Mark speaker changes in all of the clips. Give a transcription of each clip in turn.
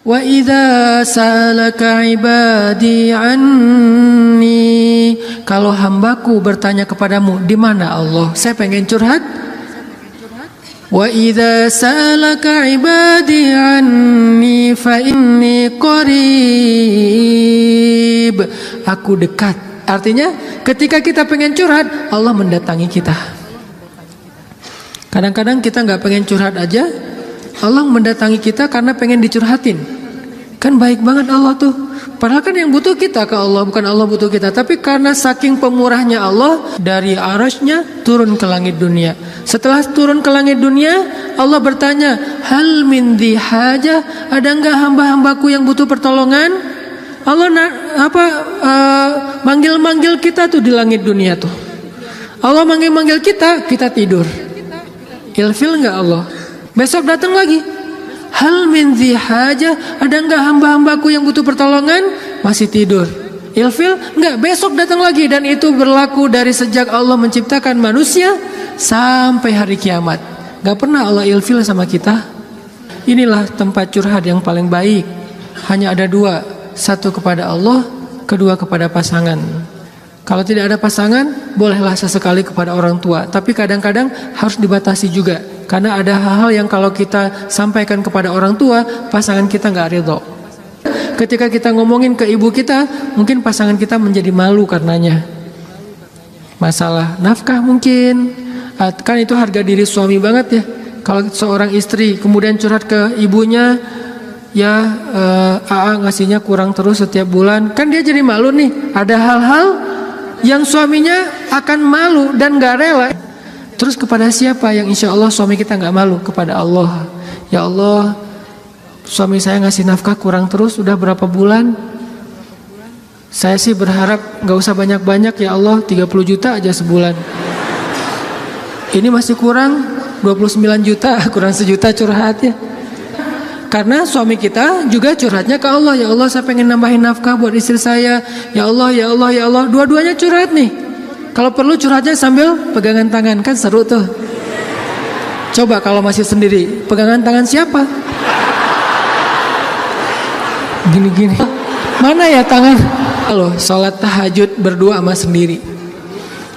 Speaker 1: Wa idza sa'alaka ibadi anni, kalau hambaku bertanya kepadamu, di mana Allah? Saya pengen curhat. Wa idza sa'alaka ibadi anni fa inni qarib. Aku dekat. Artinya ketika kita pengen curhat, Allah mendatangi kita. Kadang-kadang kita nggak pengen curhat aja, Allah mendatangi kita karena pengen dicurhatin. Kan baik banget Allah tuh. Padahal kan yang butuh kita ke Allah, bukan Allah butuh kita. Tapi karena saking pemurahnya Allah, dari arasy-Nya turun ke langit dunia. Setelah turun ke langit dunia, Allah bertanya, hal min dhi hajah, ada enggak hamba-hambaku yang butuh pertolongan? Allah manggil-manggil kita tuh di langit dunia tuh. Allah manggil-manggil kita, kita tidur. Ilfil enggak Allah? Besok datang lagi. Hal min dhi hajah, ada enggak hamba-hambaku yang butuh pertolongan? Masih tidur. Ilfil? Enggak, besok datang lagi. Dan itu berlaku dari sejak Allah menciptakan manusia sampai hari kiamat. Enggak pernah Allah ilfil sama kita. Inilah tempat curhat yang paling baik. Hanya ada dua, satu kepada Allah, kedua kepada pasangan. Kalau tidak ada pasangan, bolehlah sesekali kepada orang tua. Tapi kadang-kadang harus dibatasi juga. Karena ada hal-hal yang kalau kita sampaikan kepada orang tua, pasangan kita nggak ridho. Ketika kita ngomongin ke ibu kita, mungkin pasangan kita menjadi malu karenanya. Masalah nafkah mungkin. Kan itu harga diri suami banget ya. Kalau seorang istri kemudian curhat ke ibunya, ya AA ngasihnya kurang terus setiap bulan. Kan dia jadi malu nih. Ada hal-hal yang suaminya akan malu dan gak rela. Terus kepada siapa yang insya Allah suami kita gak malu? Kepada Allah. Ya Allah, suami saya ngasih nafkah kurang terus udah berapa bulan. Saya sih berharap gak usah banyak-banyak ya Allah, 30 juta aja sebulan. Ini masih kurang 29 juta, kurang sejuta curhat ya. Karena suami kita juga curhatnya ke Allah. Ya Allah, saya pengen nambahin nafkah buat istri saya. Ya Allah, ya Allah, ya Allah. Dua-duanya curhat nih. Kalau perlu curhatnya sambil pegangan tangan. Kan seru tuh. Coba kalau masih sendiri, pegangan tangan siapa? Gini-gini. Mana ya tangan? Kalau sholat tahajud berdua sama sendiri.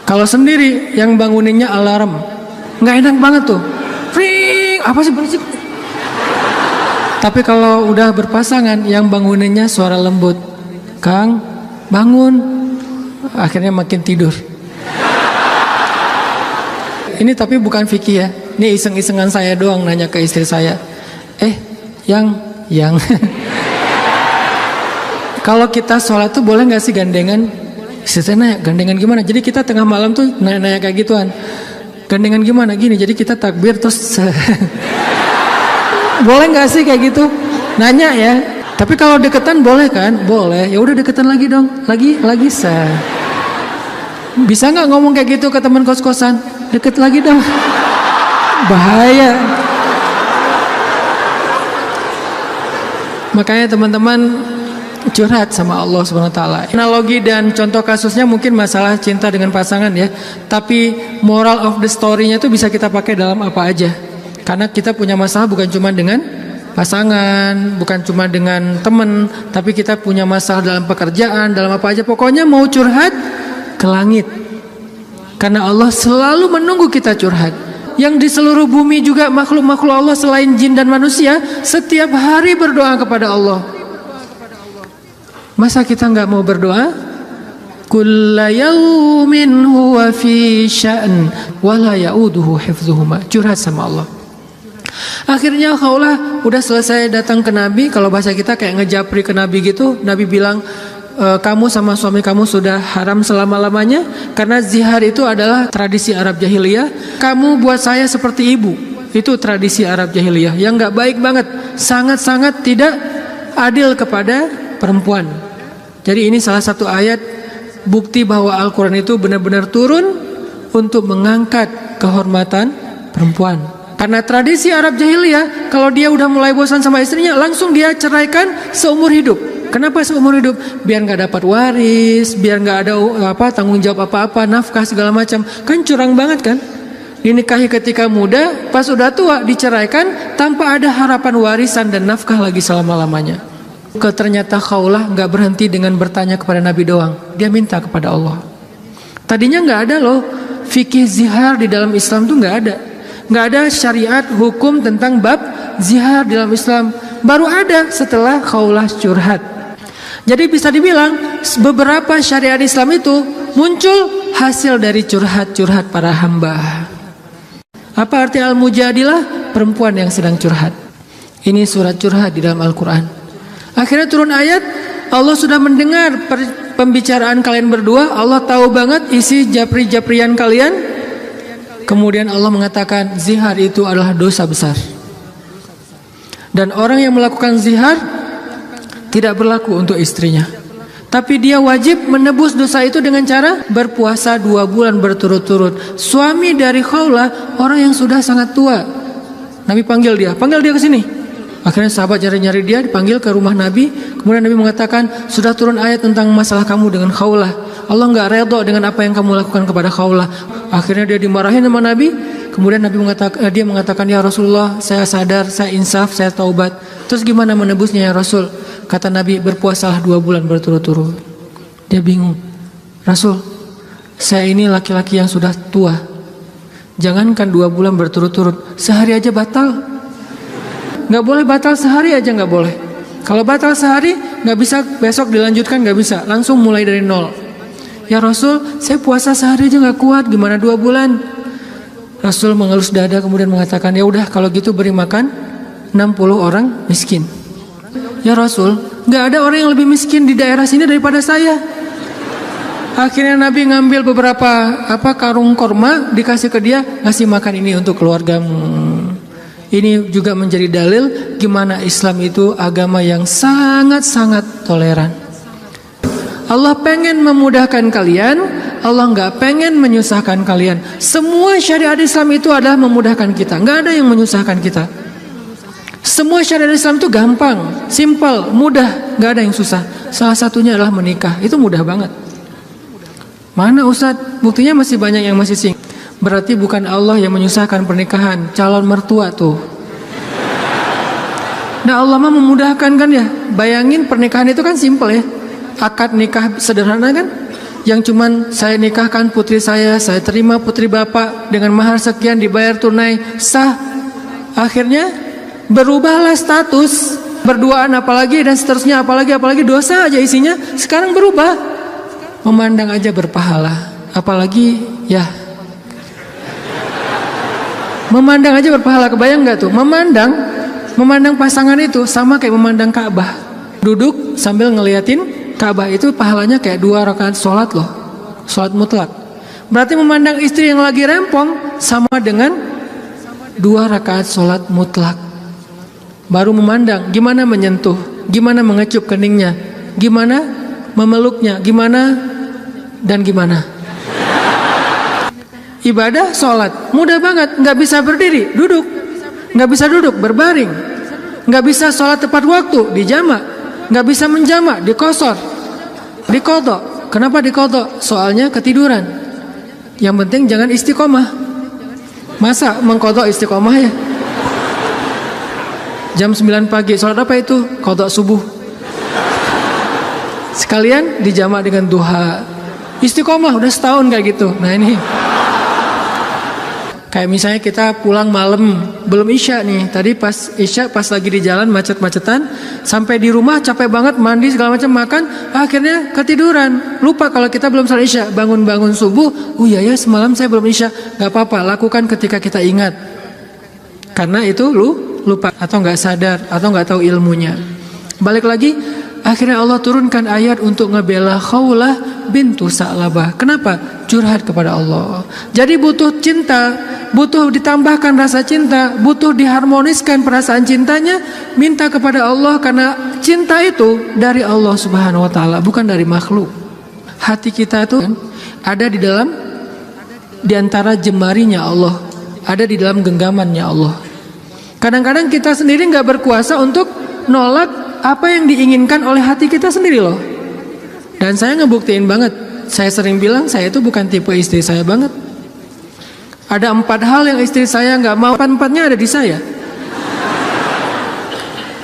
Speaker 1: Kalau sendiri yang banguninnya alarm. Nggak enak banget tuh. Ring, apa sih berisik? Tapi kalau udah berpasangan, yang banguninnya suara lembut. Kang, bangun. Akhirnya makin tidur. Ini tapi bukan fikih ya. Ini iseng-isengan saya doang nanya ke istri saya. Yang. Kalau kita sholat tuh boleh gak sih gandengan? Istri saya nanya, gandengan gimana? Jadi kita tengah malam tuh nanya kayak gituan. Gandengan gimana? Gini, jadi kita takbir terus... Boleh nggak sih kayak gitu? Nanya ya. Tapi kalau deketan boleh kan? Boleh. Ya udah deketan lagi dong. Lagi sah. Bisa nggak ngomong kayak gitu ke teman kos-kosan? Deket lagi dong. Bahaya. Makanya teman-teman curhat sama Allah Subhanahu wa taala. Analogi dan contoh kasusnya mungkin masalah cinta dengan pasangan ya. Tapi moral of the story-nya itu bisa kita pakai dalam apa aja. Karena kita punya masalah bukan cuma dengan pasangan, bukan cuma dengan teman, tapi kita punya masalah dalam pekerjaan, dalam apa aja. Pokoknya mau curhat ke langit. Karena Allah selalu menunggu kita curhat. Yang di seluruh bumi juga makhluk-makhluk Allah selain jin dan manusia, setiap hari berdoa kepada Allah. Masa kita nggak mau berdoa? Kulla yaumin huwa fi sya'n wa la ya'uduhu hifdzuhuma. Curhat sama Allah. Akhirnya kaulah udah selesai datang ke Nabi. Kalau bahasa kita kayak ngejapri ke Nabi gitu. Nabi bilang, kamu sama suami kamu sudah haram selama-lamanya. Karena zihar itu adalah tradisi Arab jahiliyah. Kamu buat saya seperti ibu. Itu tradisi Arab jahiliyah yang gak baik banget. Sangat-sangat tidak adil kepada perempuan. Jadi ini salah satu ayat bukti bahwa Al-Quran itu benar-benar turun untuk mengangkat kehormatan perempuan. Karena tradisi Arab jahiliyah, kalau dia udah mulai bosan sama istrinya, langsung dia ceraikan seumur hidup. Kenapa seumur hidup? Biar nggak dapat waris, biar nggak ada tanggung jawab apa-apa, nafkah segala macam. Kan curang banget kan? dinikahi ketika muda, pas udah tua diceraikan tanpa ada harapan warisan dan nafkah lagi selama-lamanya. Ternyata Khawlah nggak berhenti dengan bertanya kepada Nabi doang, dia minta kepada Allah. Tadinya nggak ada loh fikih zihar di dalam Islam tuh nggak ada syariat hukum tentang bab zihar di dalam Islam, baru ada setelah Khawlah curhat. Jadi bisa dibilang beberapa syariat Islam itu muncul hasil dari curhat-curhat para hamba. Apa arti al-mujadilah? Perempuan yang sedang curhat. Ini surat curhat di dalam Al-Quran. Akhirnya turun ayat, Allah sudah mendengar pembicaraan kalian berdua, Allah tahu banget isi japri-japrian kalian. Kemudian Allah mengatakan zihar itu adalah dosa besar. Dan orang yang melakukan zihar tidak berlaku untuk istrinya. Tapi dia wajib menebus dosa itu dengan cara berpuasa 2 bulan berturut-turut. Suami dari Khawlah orang yang sudah sangat tua. Nabi panggil dia ke sini. Akhirnya sahabat nyari-nyari dia, dipanggil ke rumah Nabi. Kemudian Nabi mengatakan, sudah turun ayat tentang masalah kamu dengan Khawlah. Allah nggak redha dengan apa yang kamu lakukan kepada Khawlah. Akhirnya dia dimarahin sama Nabi. Kemudian Nabi mengatakan, ya Rasulullah, saya sadar, saya insaf, saya taubat. Terus gimana menebusnya ya Rasul? Kata Nabi, berpuasalah 2 bulan berturut-turut. Dia bingung. Rasul, saya ini laki-laki yang sudah tua. Jangankan 2 bulan berturut-turut, sehari aja batal. Gak boleh batal sehari aja, gak boleh. Kalau batal sehari, gak bisa besok dilanjutkan, gak bisa. Langsung mulai dari nol. Ya Rasul, saya puasa sehari aja gak kuat, gimana 2 bulan? Rasul mengelus dada kemudian mengatakan, ya udah kalau gitu beri makan 60 orang miskin. Ya Rasul, gak ada orang yang lebih miskin di daerah sini daripada saya. Akhirnya Nabi ngambil beberapa karung korma, dikasih ke dia, ngasih makan ini untuk keluargamu. Ini juga menjadi dalil gimana Islam itu agama yang sangat-sangat toleran. Allah pengen memudahkan kalian, Allah gak pengen menyusahkan kalian. Semua syariat Islam itu adalah memudahkan kita, gak ada yang menyusahkan kita. Semua syariat Islam itu gampang, simpel, mudah, gak ada yang susah. Salah satunya adalah menikah, itu mudah banget. Mana Ustadz? Buktinya masih banyak yang masih single. Berarti bukan Allah yang menyusahkan pernikahan, calon mertua tuh. Nah Allah mah memudahkan kan ya. Bayangin pernikahan itu kan simpel ya. Akad nikah sederhana kan. Yang cuman saya nikahkan putri saya terima putri bapak dengan mahar sekian dibayar tunai, sah. Akhirnya berubahlah status berduaan apalagi dan seterusnya apalagi dosa aja isinya sekarang berubah. Memandang aja berpahala, apalagi ya memandang aja berpahala. Kebayang nggak tuh memandang pasangan itu sama kayak memandang Ka'bah. Duduk sambil ngeliatin Ka'bah itu pahalanya kayak 2 rakaat sholat loh, sholat mutlak. Berarti memandang istri yang lagi rempong sama dengan 2 rakaat sholat mutlak. Baru memandang gimana menyentuh, gimana mengecup keningnya, gimana memeluknya, gimana dan gimana. Ibadah sholat mudah banget, nggak bisa berdiri, duduk, nggak bisa duduk, berbaring, nggak bisa sholat tepat waktu, dijamak, nggak bisa menjamak, dikosor, dikodok. Kenapa dikodok? Soalnya ketiduran. Yang penting jangan istiqomah. Masa mengkodok istiqomah ya? Jam 9 pagi, sholat apa itu? Kodok subuh. Sekalian dijamak dengan duha. Istiqomah udah setahun kayak gitu. Nah ini kayak misalnya kita pulang malam belum isya nih. Tadi pas isya pas lagi di jalan macet-macetan, sampai di rumah capek banget mandi segala macam makan, akhirnya ketiduran. Lupa kalau kita belum salat isya, bangun-bangun subuh, oh iya ya semalam saya belum isya. Gak apa-apa, lakukan ketika kita ingat. Karena itu lu lupa atau nggak sadar atau nggak tahu ilmunya. Balik lagi, akhirnya Allah turunkan ayat untuk ngebela Khawlah bintu Sa'labah. Kenapa? Curhat kepada Allah. Jadi butuh cinta, butuh ditambahkan rasa cinta, butuh diharmoniskan perasaan cintanya, minta kepada Allah karena cinta itu dari Allah Subhanahu wa taala, bukan dari makhluk. Hati kita itu ada di antara jemarinya Allah, ada di dalam genggamannya Allah. Kadang-kadang kita sendiri nggak berkuasa untuk nolak apa yang diinginkan oleh hati kita sendiri loh. Dan saya ngebuktiin banget. Saya sering bilang saya itu bukan tipe istri saya banget. Ada 4 hal yang istri saya nggak mau, 4-4-nya ada di saya.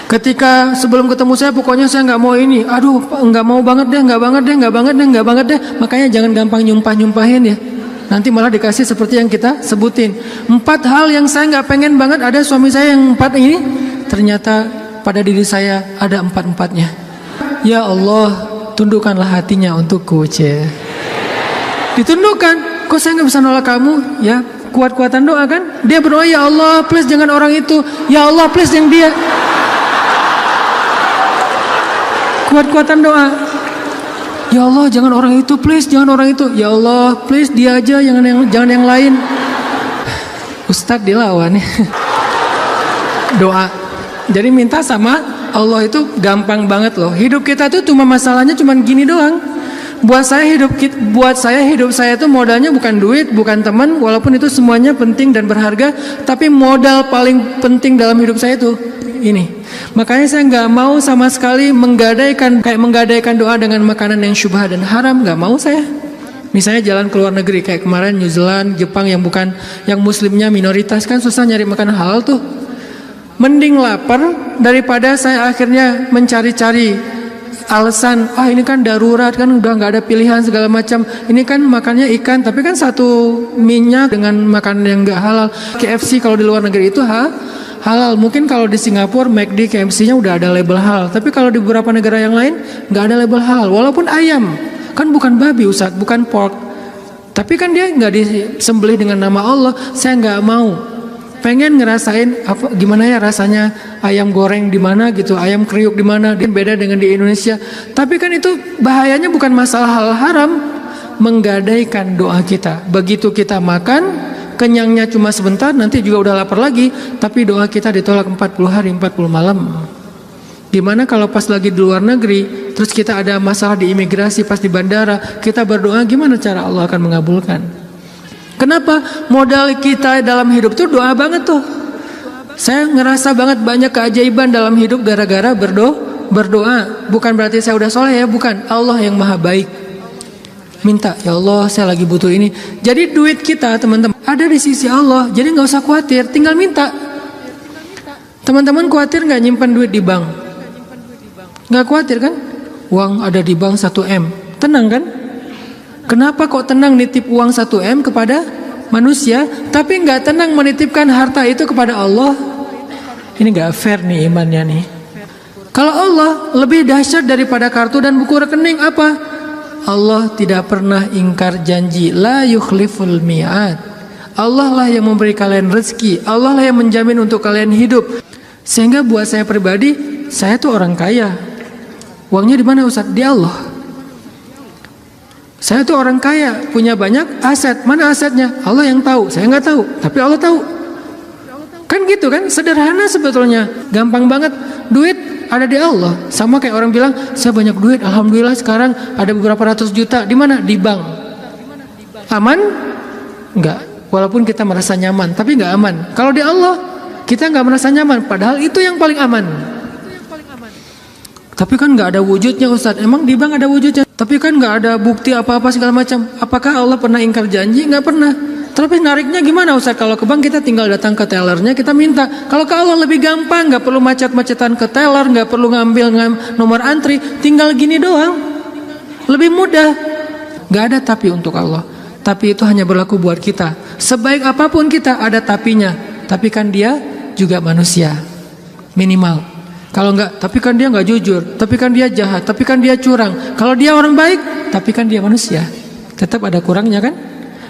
Speaker 1: Ketika sebelum ketemu saya, pokoknya saya nggak mau ini. Aduh, nggak mau banget deh, nggak banget deh, nggak banget deh, nggak banget deh. Makanya jangan gampang nyumpahin ya. Nanti malah dikasih seperti yang kita sebutin. 4 hal yang saya nggak pengen banget ada suami saya yang 4 ini. Ternyata pada diri saya ada 4-4-nya. Ya Allah, tundukkanlah hatinya untukku, ditundukkan. Kok saya nggak bisa nolak kamu? Ya, kuat-kuatan doa kan. Dia berdoa, ya Allah, please jangan orang itu. Ya Allah, please yang dia. Kuat-kuatan doa. Ya Allah, jangan orang itu, please jangan orang itu. Ya Allah, please dia aja, jangan yang lain. Ustadz dilawan ya. Doa. Jadi minta sama Allah itu gampang banget loh. Hidup kita tuh cuma masalahnya cuma gini doang. Buat saya hidup saya itu modalnya bukan duit, bukan teman, walaupun itu semuanya penting dan berharga, tapi modal paling penting dalam hidup saya itu ini. Makanya saya nggak mau sama sekali menggadaikan doa dengan makanan yang syubhat dan haram, nggak mau saya. Misalnya jalan ke luar negeri kayak kemarin New Zealand, Jepang yang muslimnya minoritas kan susah nyari makanan halal tuh. Mending lapar daripada saya akhirnya mencari-cari alasan, ini kan darurat kan udah nggak ada pilihan segala macam. Ini kan makannya ikan, tapi kan satu minyak dengan makanan yang nggak halal. KFC kalau di luar negeri itu halal. Mungkin kalau di Singapura McD KFC-nya udah ada label halal, tapi kalau di beberapa negara yang lain nggak ada label halal. Walaupun ayam kan bukan babi Ustadz, bukan pork, tapi kan dia nggak disembelih dengan nama Allah. Saya nggak mau. Pengen ngerasain gimana ya rasanya ayam goreng di mana gitu, ayam kriuk di mana, beda dengan di Indonesia. Tapi kan itu bahayanya bukan masalah hal haram, menggadaikan doa kita. Begitu kita makan, kenyangnya cuma sebentar, nanti juga udah lapar lagi, tapi doa kita ditolak 40 hari 40 malam. Gimana kalau pas lagi di luar negeri, terus kita ada masalah di imigrasi, pas di bandara, kita berdoa, gimana cara Allah akan mengabulkan? Kenapa? Modal kita dalam hidup tuh doa banget tuh. Saya ngerasa banget banyak keajaiban dalam hidup gara-gara berdoa. Bukan berarti saya udah soleh ya, bukan. Allah yang maha baik. Minta, ya Allah saya lagi butuh ini. Jadi duit kita teman-teman ada di sisi Allah. Jadi gak usah khawatir, tinggal minta. Teman-teman khawatir gak nyimpan duit di bank? Gak khawatir kan? Uang ada di bank 1M. Tenang kan? Kenapa kok tenang nitip uang 1M kepada manusia, tapi nggak tenang menitipkan harta itu kepada Allah? Ini nggak fair nih imannya nih. Kalau Allah lebih dahsyat daripada kartu dan buku rekening apa? Allah tidak pernah ingkar janji. La yukhliful mi'ad. Allah lah yang memberi kalian rezeki. Allah lah yang menjamin untuk kalian hidup. Sehingga buat saya pribadi, saya tuh orang kaya. Uangnya di mana Ustaz? Di Allah. Saya tuh orang kaya, punya banyak aset. Mana asetnya? Allah yang tahu, saya nggak tahu, tapi Allah tahu. Kan gitu kan, sederhana sebetulnya, gampang banget. Duit ada di Allah. Sama kayak orang bilang, saya banyak duit, alhamdulillah sekarang ada beberapa ratus juta. Di mana? Di bank. Aman? Enggak. Walaupun kita merasa nyaman, tapi nggak aman. Kalau di Allah, kita nggak merasa nyaman, padahal itu yang paling aman. Tapi kan nggak ada wujudnya Ustadz. Emang di bank ada wujudnya? Tapi kan nggak ada bukti apa-apa segala macam. Apakah Allah pernah ingkar janji? Nggak pernah. Tapi nariknya gimana Ustadz? Kalau ke bank kita tinggal datang ke tellernya, kita minta. Kalau ke Allah lebih gampang, nggak perlu macet-macetan ke teller, nggak perlu ngambil nomor antri, tinggal gini doang. Lebih mudah. Nggak ada tapi untuk Allah. Tapi itu hanya berlaku buat kita. Sebaik apapun kita ada tapinya. Tapi kan dia juga manusia. Minimal. Kalau enggak, tapi kan dia enggak jujur, tapi kan dia jahat, tapi kan dia curang. Kalau dia orang baik, tapi kan dia manusia. Tetap ada kurangnya kan?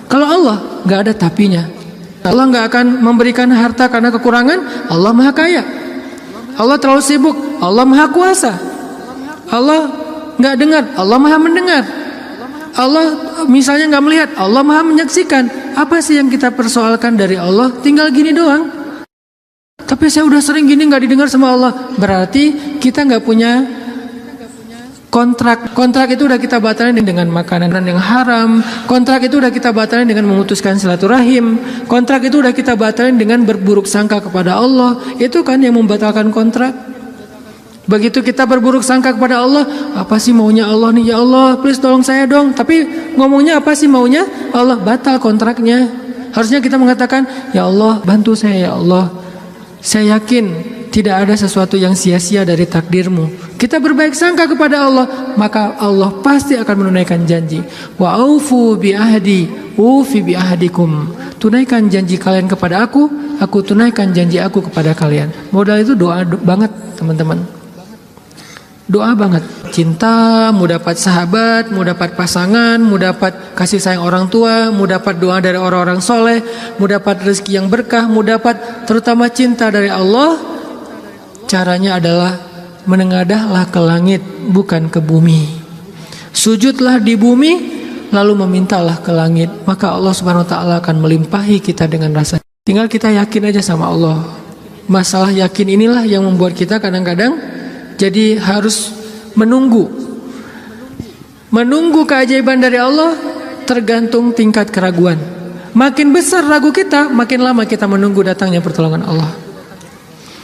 Speaker 1: Kalau Allah enggak ada tapinya. Allah enggak akan memberikan harta karena kekurangan. Allah Maha Kaya. Allah terlalu sibuk. Allah Maha Kuasa. Allah enggak dengar. Allah Maha mendengar. Allah misalnya enggak melihat. Allah Maha menyaksikan. Apa sih yang kita persoalkan dari Allah? Tinggal gini doang. Tapi saya udah sering gini nggak didengar sama Allah. Berarti kita nggak punya kontrak. Kontrak itu udah kita batalin dengan makanan yang haram. Kontrak itu udah kita batalin dengan memutuskan silaturahim. Kontrak itu udah kita batalin dengan berburuk sangka kepada Allah. Itu kan yang membatalkan kontrak. Begitu kita berburuk sangka kepada Allah, apa sih maunya Allah nih? Ya Allah, please tolong saya dong. Tapi ngomongnya apa sih maunya? Allah batal kontraknya. Harusnya kita mengatakan, ya Allah bantu saya ya Allah. Saya yakin tidak ada sesuatu yang sia-sia dari takdirmu. Kita berbaik sangka kepada Allah, maka Allah pasti akan menunaikan janji. Wa aufu bi ahdi, ufi bi ahdikum. Tunaikan janji kalian kepada aku tunaikan janji aku kepada kalian. Modal itu doa banget teman-teman. Doa banget. Cinta, mau dapat sahabat, mau dapat pasangan, mau dapat kasih sayang orang tua, mau dapat doa dari orang-orang soleh, mau dapat rezeki yang berkah, mau dapat terutama cinta dari Allah. Caranya adalah menengadahlah ke langit, bukan ke bumi. Sujudlah di bumi, lalu memintalah ke langit. Maka Allah Subhanahu wa ta'ala akan melimpahi kita dengan rasa. Tinggal kita yakin aja sama Allah. Masalah yakin inilah yang membuat kita kadang-kadang jadi harus menunggu keajaiban dari Allah, tergantung tingkat keraguan. Makin besar ragu kita, makin lama kita menunggu datangnya pertolongan Allah.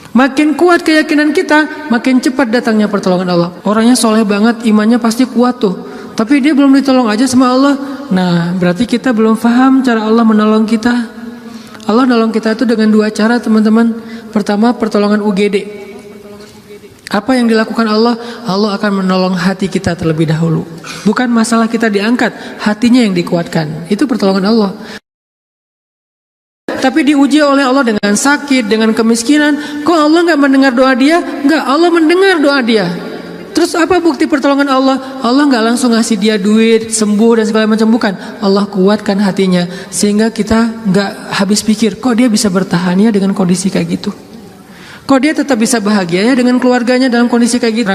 Speaker 1: Makin kuat keyakinan kita, makin cepat datangnya pertolongan Allah. Orangnya soleh banget, imannya pasti kuat tuh, tapi dia belum ditolong aja sama Allah. Nah, berarti kita belum paham cara Allah menolong kita. Allah nolong kita itu dengan dua cara teman-teman. Pertama, pertolongan UGD. Apa yang dilakukan Allah? Allah akan menolong hati kita terlebih dahulu. Bukan masalah kita diangkat, hatinya yang dikuatkan. Itu pertolongan Allah. Tapi diuji oleh Allah dengan sakit, dengan kemiskinan. Kok Allah gak mendengar doa dia? Enggak, Allah mendengar doa dia. Terus apa bukti pertolongan Allah? Allah gak langsung ngasih dia duit, sembuh dan segala macam. Bukan, Allah kuatkan hatinya. Sehingga kita gak habis pikir, kok dia bisa bertahan ya dengan kondisi kayak gitu. Kok dia tetap bisa bahagia ya dengan keluarganya dalam kondisi kayak gitu.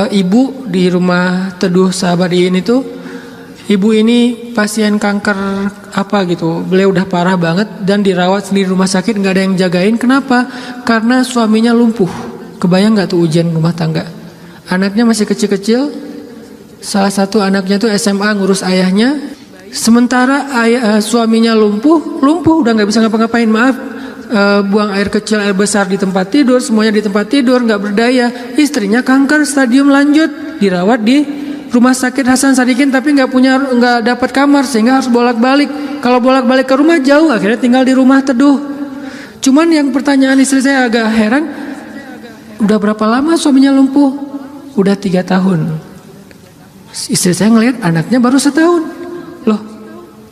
Speaker 1: Ibu di rumah teduh Sahabat Iin itu, ibu ini pasien kanker apa gitu. Beliau udah parah banget dan dirawat sendiri di rumah sakit, nggak ada yang jagain. Kenapa? Karena suaminya lumpuh. Kebayang nggak tuh ujian rumah tangga? Anaknya masih kecil-kecil. Salah satu anaknya tuh SMA ngurus ayahnya. Sementara suaminya lumpuh udah nggak bisa ngapa-ngapain. Maaf. Buang air kecil air besar di tempat tidur, semuanya di tempat tidur, nggak berdaya. Istrinya kanker stadium lanjut, dirawat di rumah sakit Hasan Sadikin, tapi nggak dapat kamar sehingga harus bolak-balik. Kalau bolak-balik ke rumah jauh, akhirnya tinggal di rumah teduh. Cuman yang pertanyaan istri saya agak heran, udah berapa lama suaminya lumpuh? Udah 3 tahun. Istri saya ngelihat anaknya baru setahun. Loh,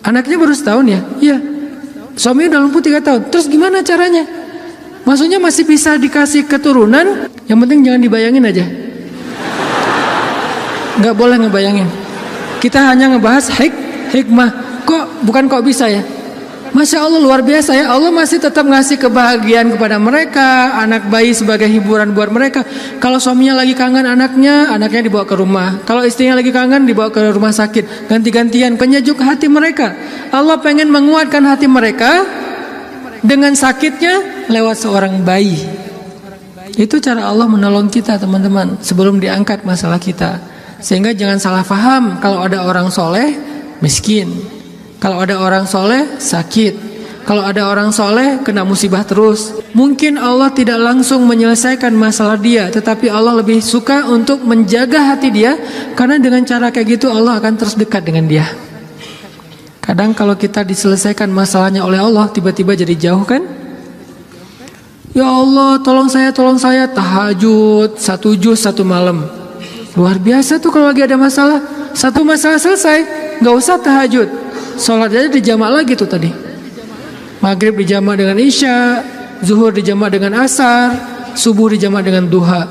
Speaker 1: anaknya baru setahun ya? Iya. Suami udah lumpuh 3 tahun. Terus gimana caranya? Maksudnya masih bisa dikasih keturunan? Yang penting jangan dibayangin aja. Gak boleh ngebayangin. Kita hanya ngebahas hikmah. Kok bisa ya? Masya Allah luar biasa ya. Allah masih tetap ngasih kebahagiaan kepada mereka. Anak bayi sebagai hiburan buat mereka. Kalau suaminya lagi kangen anaknya dibawa ke rumah. Kalau istrinya lagi kangen dibawa ke rumah sakit. Ganti-gantian, penyejuk hati mereka. Allah pengen menguatkan hati mereka dengan sakitnya lewat seorang bayi. Itu cara Allah menolong kita teman-teman, sebelum diangkat masalah kita. Sehingga jangan salah paham, kalau ada orang soleh miskin, kalau ada orang soleh sakit, kalau ada orang soleh kena musibah terus. Mungkin Allah tidak langsung menyelesaikan masalah dia, tetapi Allah lebih suka untuk menjaga hati dia. Karena dengan cara kayak gitu Allah akan terus dekat dengan dia. Kadang kalau kita diselesaikan masalahnya oleh Allah, tiba-tiba jadi jauh kan? Ya Allah tolong saya, tahajud 1 juz 1 malam. Luar biasa tuh kalau lagi ada masalah. Satu masalah selesai, gak usah tahajud, sholat aja dijamak lagi tuh tadi. Maghrib dijamak dengan isya, zuhur dijamak dengan asar, subuh dijamak dengan duha.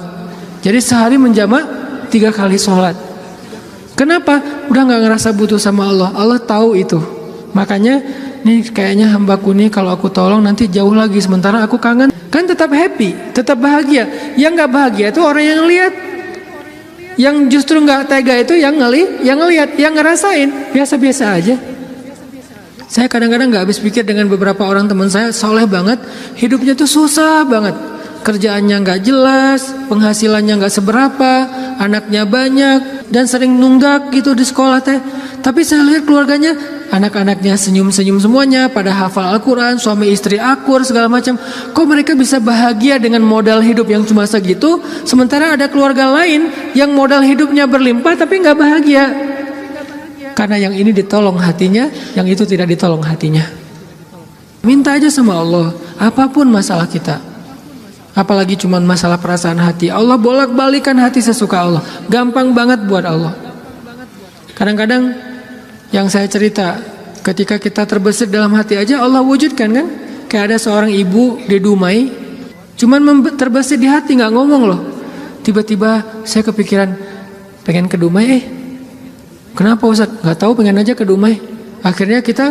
Speaker 1: Jadi sehari menjamak 3 kali sholat. Kenapa? Udah gak ngerasa butuh sama Allah. Allah tahu itu. Makanya nih kayaknya hambaku nih kalau aku tolong nanti jauh lagi, sementara aku kangen. Kan tetap happy, tetap bahagia. Yang gak bahagia itu orang yang lihat. Yang justru gak tega itu yang ngelihat, yang ngerasain. Biasa-biasa aja. Saya kadang-kadang gak habis pikir dengan beberapa orang teman saya, soleh banget, hidupnya tuh susah banget. Kerjaannya gak jelas, penghasilannya gak seberapa, anaknya banyak, dan sering nunggak gitu di sekolah teh. Tapi saya lihat keluarganya, anak-anaknya senyum-senyum semuanya, pada hafal Al-Quran, suami istri akur segala macam. Kok mereka bisa bahagia dengan modal hidup yang cuma segitu, sementara ada keluarga lain yang modal hidupnya berlimpah tapi gak bahagia. Karena yang ini ditolong hatinya, yang itu tidak ditolong hatinya. Minta aja sama Allah, apapun masalah kita. Apalagi cuma masalah perasaan hati. Allah bolak-balikan hati sesuka Allah. Gampang banget buat Allah. Kadang-kadang yang saya cerita, ketika kita terbesit dalam hati aja Allah wujudkan kan. Kayak ada seorang ibu di Dumai, cuman terbesit di hati, gak ngomong loh. Tiba-tiba saya kepikiran pengen ke Dumai. Kenapa Ustaz? Gak tahu, pengen aja ke Dumai. Akhirnya kita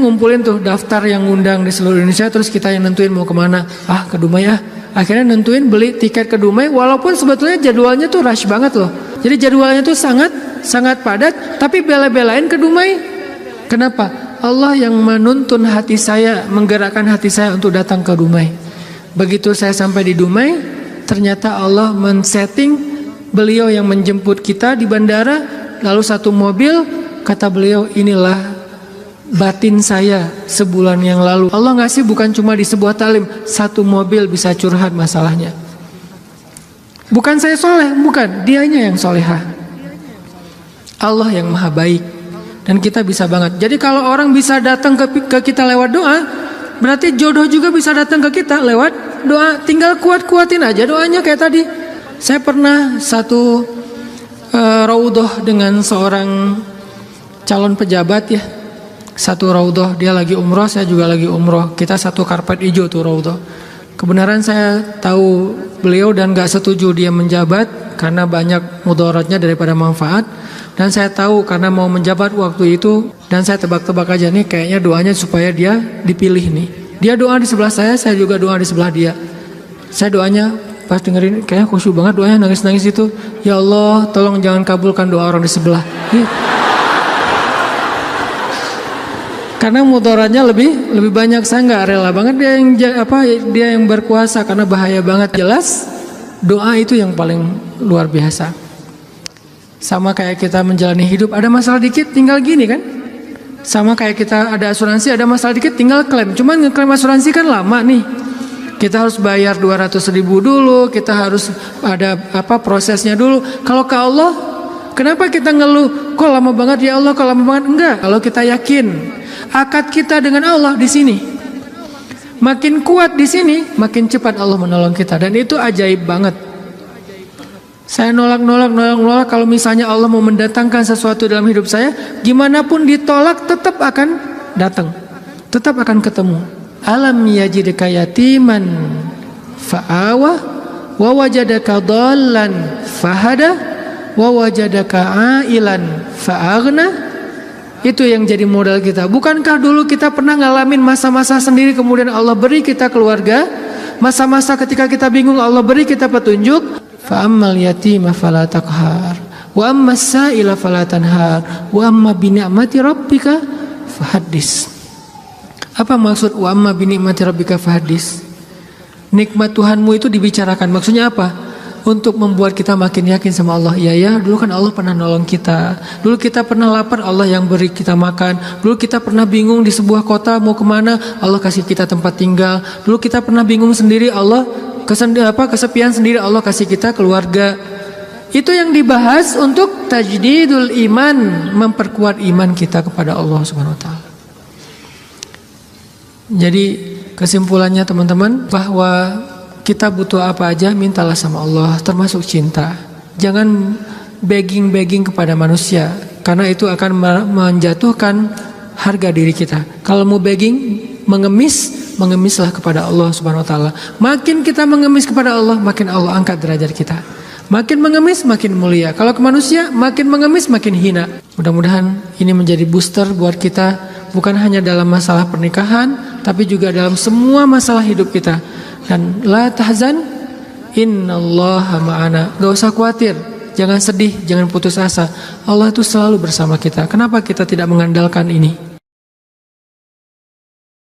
Speaker 1: ngumpulin tuh daftar yang ngundang di seluruh Indonesia, terus kita yang nentuin mau kemana. Ke Dumai ya. Akhirnya nentuin beli tiket ke Dumai, walaupun sebetulnya jadwalnya tuh rush banget loh. Jadi jadwalnya tuh sangat padat, tapi bela-belain ke Dumai. Kenapa? Allah yang menuntun hati saya, menggerakkan hati saya untuk datang ke Dumai. Begitu saya sampai di Dumai, ternyata Allah men-setting beliau yang menjemput kita di bandara, lalu satu mobil, kata beliau, inilah batin saya sebulan yang lalu. Allah ngasih bukan cuma di sebuah talim, satu mobil bisa curhat masalahnya. Bukan saya soleh, bukan, dianya yang solehah. Allah yang maha baik, dan kita bisa banget. Jadi kalau orang bisa datang ke kita lewat doa, berarti jodoh juga bisa datang ke kita lewat doa. Tinggal kuat-kuatin aja doanya kayak tadi. Saya pernah satu raudhah dengan seorang calon pejabat ya. Satu raudhah, dia lagi umroh, saya juga lagi umroh. Kita satu karpet hijau tuh raudhah. Kebenaran saya tahu beliau dan gak setuju dia menjabat karena banyak mudaratnya daripada manfaat. Dan saya tahu karena mau menjabat waktu itu, dan saya tebak-tebak aja nih kayaknya doanya supaya dia dipilih nih. Dia doa di sebelah saya juga doa di sebelah dia. Saya doanya pas dengerin kayaknya khusyuk banget doanya, nangis-nangis itu. Ya Allah, tolong jangan kabulkan doa orang di sebelah. Karena mudaratnya lebih banyak, saya nggak rela banget dia yang berkuasa karena bahaya banget. Jelas doa itu yang paling luar biasa. Sama kayak kita menjalani hidup, ada masalah dikit tinggal gini kan. Sama kayak kita ada asuransi, ada masalah dikit tinggal klaim. Cuman ngeklaim asuransi kan lama nih. Kita harus bayar 200.000 dulu, kita harus ada prosesnya dulu. Kalau ke Allah, kenapa kita ngeluh? Kok lama banget ya Allah, kok lama banget? Enggak, kalau kita yakin akad kita dengan Allah di sini, makin kuat di sini, makin cepat Allah menolong kita, dan itu ajaib banget. Saya nolak kalau misalnya Allah mau mendatangkan sesuatu dalam hidup saya, gimana pun ditolak tetap akan datang, tetap akan ketemu. Alam yajidka yatiman fa'awa wa wajadaka dhallan fahada wa wajadaka ailan fa'aghna. Itu yang jadi modal kita. Bukankah dulu kita pernah ngalamin masa-masa sendiri, kemudian Allah beri kita keluarga, masa-masa ketika kita bingung Allah beri kita petunjuk. Fa ammal yatima fala taqhar wa ammas sa'ila fala tanhar wa amma bi ni'mati rabbika fahaddis. Apa maksud wa amma bi ni'mati rabbika fahaddis? Nikmat Tuhanmu itu dibicarakan. Maksudnya apa? Untuk membuat kita makin yakin sama Allah. Ya, dulu kan Allah pernah nolong kita. Dulu kita pernah lapar, Allah yang beri kita makan. Dulu kita pernah bingung di sebuah kota mau kemana, Allah kasih kita tempat tinggal. Dulu kita pernah bingung sendiri, Allah kesepian sendiri, Allah kasih kita keluarga. Itu yang dibahas untuk tajdidul iman, memperkuat iman kita kepada Allah Subhanahu wa taala. Jadi kesimpulannya teman-teman, bahwa kita butuh apa aja mintalah sama Allah, termasuk cinta. Jangan begging kepada manusia, karena itu akan menjatuhkan harga diri kita. Kalau mau begging, mengemislah kepada Allah Subhanahu wa taala. Makin kita mengemis kepada Allah, makin Allah angkat derajat kita. Makin mengemis makin mulia. Kalau ke manusia makin mengemis makin hina. Mudah-mudahan ini menjadi booster buat kita, bukan hanya dalam masalah pernikahan, tapi juga dalam semua masalah hidup kita. Dan la tahzan, innallaha ma'ana. Gak usah khawatir, jangan sedih, jangan putus asa. Allah itu selalu bersama kita. Kenapa kita tidak mengandalkan ini?